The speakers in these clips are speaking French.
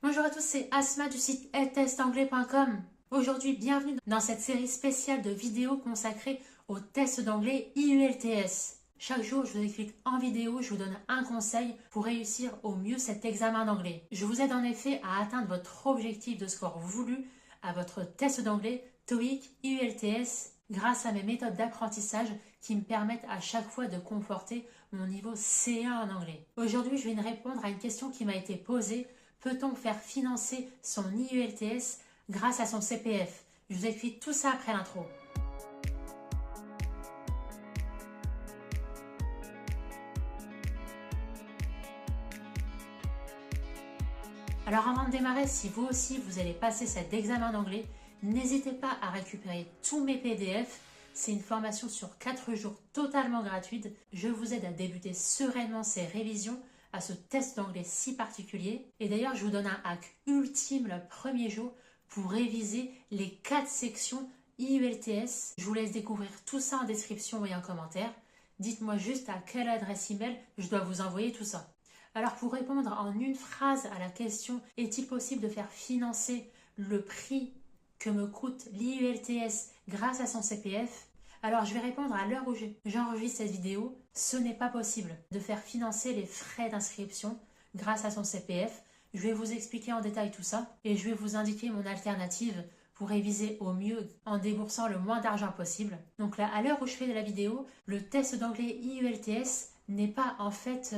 Bonjour à tous, c'est Asma du site eltestanglais.com. Aujourd'hui, bienvenue dans cette série spéciale de vidéos consacrée au test d'anglais IELTS. Chaque jour, je vous explique en vidéo, je vous donne un conseil pour réussir au mieux cet examen d'anglais. Je vous aide en effet à atteindre votre objectif de score voulu à votre test d'anglais TOEIC IELTS grâce à mes méthodes d'apprentissage qui me permettent à chaque fois de conforter mon niveau C1 en anglais. Aujourd'hui, je vais répondre à une question qui m'a été posée. Peut-on faire financer son IELTS grâce à son CPF? Je vous explique tout ça après l'intro. Alors avant de démarrer, si vous aussi vous allez passer cet examen d'anglais, n'hésitez pas à récupérer tous mes PDF. C'est une formation sur 4 jours totalement gratuite. Je vous aide à débuter sereinement ces révisions à ce test d'anglais si particulier. Et d'ailleurs, je vous donne un hack ultime le premier jour pour réviser les 4 sections IELTS. Je vous laisse découvrir tout ça en description et en commentaire. Dites-moi juste à quelle adresse email je dois vous envoyer tout ça. Alors pour répondre en une phrase à la question « Est-il possible de faire financer le prix que me coûte l'IELTS grâce à son CPF ?» Alors je vais répondre à l'heure où j'enregistre cette vidéo. Ce n'est pas possible de faire financer les frais d'inscription grâce à son CPF. Je vais vous expliquer en détail tout ça et je vais vous indiquer mon alternative pour réviser au mieux en déboursant le moins d'argent possible. Donc là, à l'heure où je fais la vidéo, le test d'anglais IELTS n'est pas en fait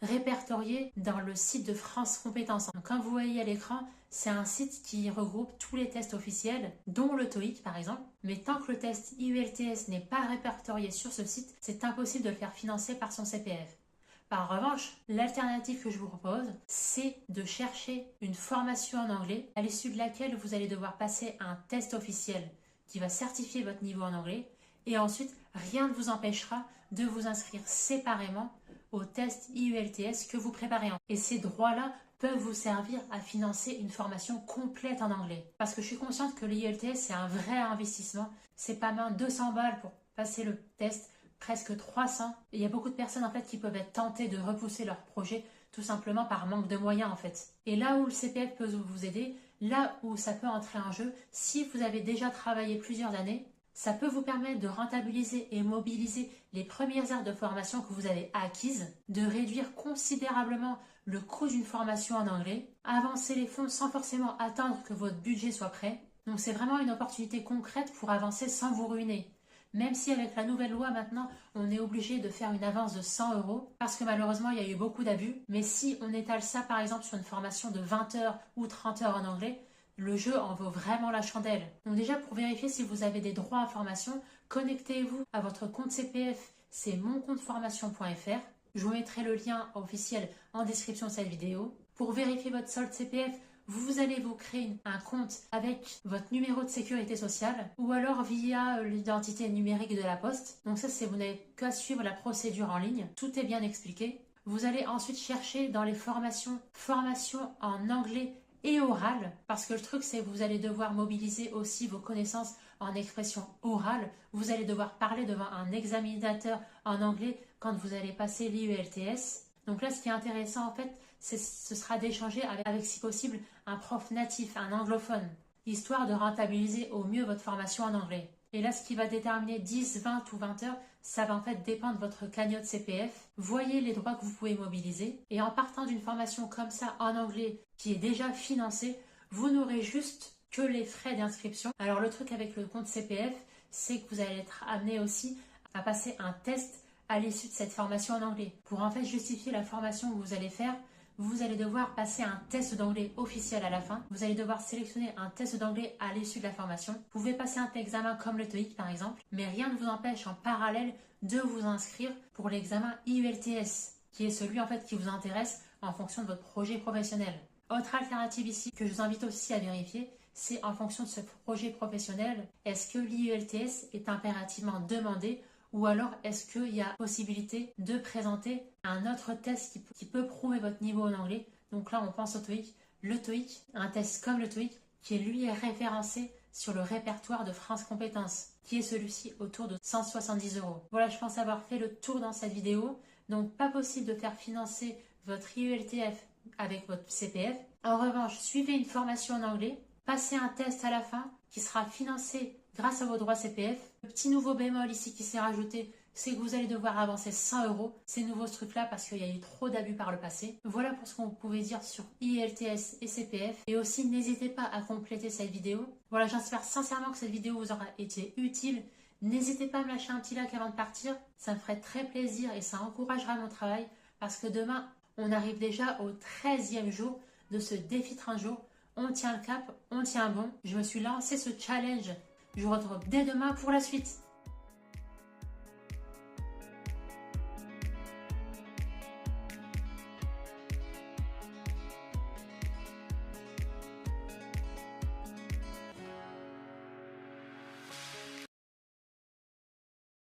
répertorié dans le site de France Compétences. Donc, comme vous voyez à l'écran, c'est un site qui regroupe tous les tests officiels, dont le TOEIC par exemple. Mais tant que le test IELTS n'est pas répertorié sur ce site, c'est impossible de le faire financer par son CPF. Par revanche, l'alternative que je vous propose, c'est de chercher une formation en anglais à l'issue de laquelle vous allez devoir passer un test officiel qui va certifier votre niveau en anglais et ensuite rien ne vous empêchera de vous inscrire séparément au test IELTS que vous préparez. Et ces droits-là peuvent vous servir à financer une formation complète en anglais. Parce que je suis consciente que l'IELTS, c'est un vrai investissement. C'est pas mal 200 balles pour passer le test, presque 300. Et il y a beaucoup de personnes en fait qui peuvent être tentées de repousser leur projet tout simplement par manque de moyens en fait. Et là où le CPF peut vous aider, là où ça peut entrer en jeu, si vous avez déjà travaillé plusieurs années, ça peut vous permettre de rentabiliser et mobiliser les premières heures de formation que vous avez acquises, de réduire considérablement le coût d'une formation en anglais, avancer les fonds sans forcément attendre que votre budget soit prêt. Donc c'est vraiment une opportunité concrète pour avancer sans vous ruiner. Même si avec la nouvelle loi maintenant, on est obligé de faire une avance de 100 € parce que malheureusement, il y a eu beaucoup d'abus. Mais si on étale ça par exemple sur une formation de 20 heures ou 30 heures en anglais, le jeu en vaut vraiment la chandelle. Donc déjà, pour vérifier si vous avez des droits à formation, connectez-vous à votre compte CPF, c'est moncompteformation.fr. Je vous mettrai le lien officiel en description de cette vidéo. Pour vérifier votre solde CPF, vous allez vous créer un compte avec votre numéro de sécurité sociale ou alors via l'identité numérique de la Poste. Donc ça, vous n'avez qu'à suivre la procédure en ligne. Tout est bien expliqué. Vous allez ensuite chercher dans les formations en anglais et oral, parce que le truc c'est que vous allez devoir mobiliser aussi vos connaissances en expression orale. Vous allez devoir parler devant un examinateur en anglais quand vous allez passer l'IELTS. Donc là, ce qui est intéressant en fait, ce sera d'échanger avec si possible un prof natif, un anglophone, histoire de rentabiliser au mieux votre formation en anglais. Et là, ce qui va déterminer 10, 20 ou 20 heures, ça va en fait dépendre de votre cagnotte CPF. Voyez les droits que vous pouvez mobiliser. Et en partant d'une formation comme ça en anglais qui est déjà financée, vous n'aurez juste que les frais d'inscription. Alors le truc avec le compte CPF, c'est que vous allez être amené aussi à passer un test à l'issue de cette formation en anglais. Pour en fait justifier la formation que vous allez faire, vous allez devoir passer un test d'anglais officiel à la fin. Vous allez devoir sélectionner un test d'anglais à l'issue de la formation. Vous pouvez passer un examen comme le TOEIC par exemple, mais rien ne vous empêche en parallèle de vous inscrire pour l'examen IELTS, qui est celui en fait qui vous intéresse en fonction de votre projet professionnel. Autre alternative ici que je vous invite aussi à vérifier, c'est en fonction de ce projet professionnel, est-ce que l'IELTS est impérativement demandé ou alors est-ce qu'il y a possibilité de présenter un autre test qui peut prouver votre niveau en anglais. Donc là, on pense au TOEIC. Le TOEIC, un test comme le TOEIC, qui lui est référencé sur le répertoire de France Compétences, qui est celui-ci autour de 170 €. Voilà, je pense avoir fait le tour dans cette vidéo. Donc, pas possible de faire financer votre IELTS avec votre CPF. En revanche, suivez une formation en anglais, passez un test à la fin qui sera financé grâce à vos droits CPF. Le petit nouveau bémol ici qui s'est rajouté, c'est que vous allez devoir avancer 100 €. C'est nouveau ce truc-là parce qu'il y a eu trop d'abus par le passé. Voilà pour ce qu'on pouvait dire sur IELTS et CPF. Et aussi, n'hésitez pas à compléter cette vidéo. Voilà, j'espère sincèrement que cette vidéo vous aura été utile. N'hésitez pas à me lâcher un petit like avant de partir. Ça me ferait très plaisir et ça encouragera mon travail parce que demain, on arrive déjà au 13e jour de ce défi 30 jours. On tient le cap, on tient bon. Je me suis lancé ce challenge. Je vous retrouve dès demain pour la suite.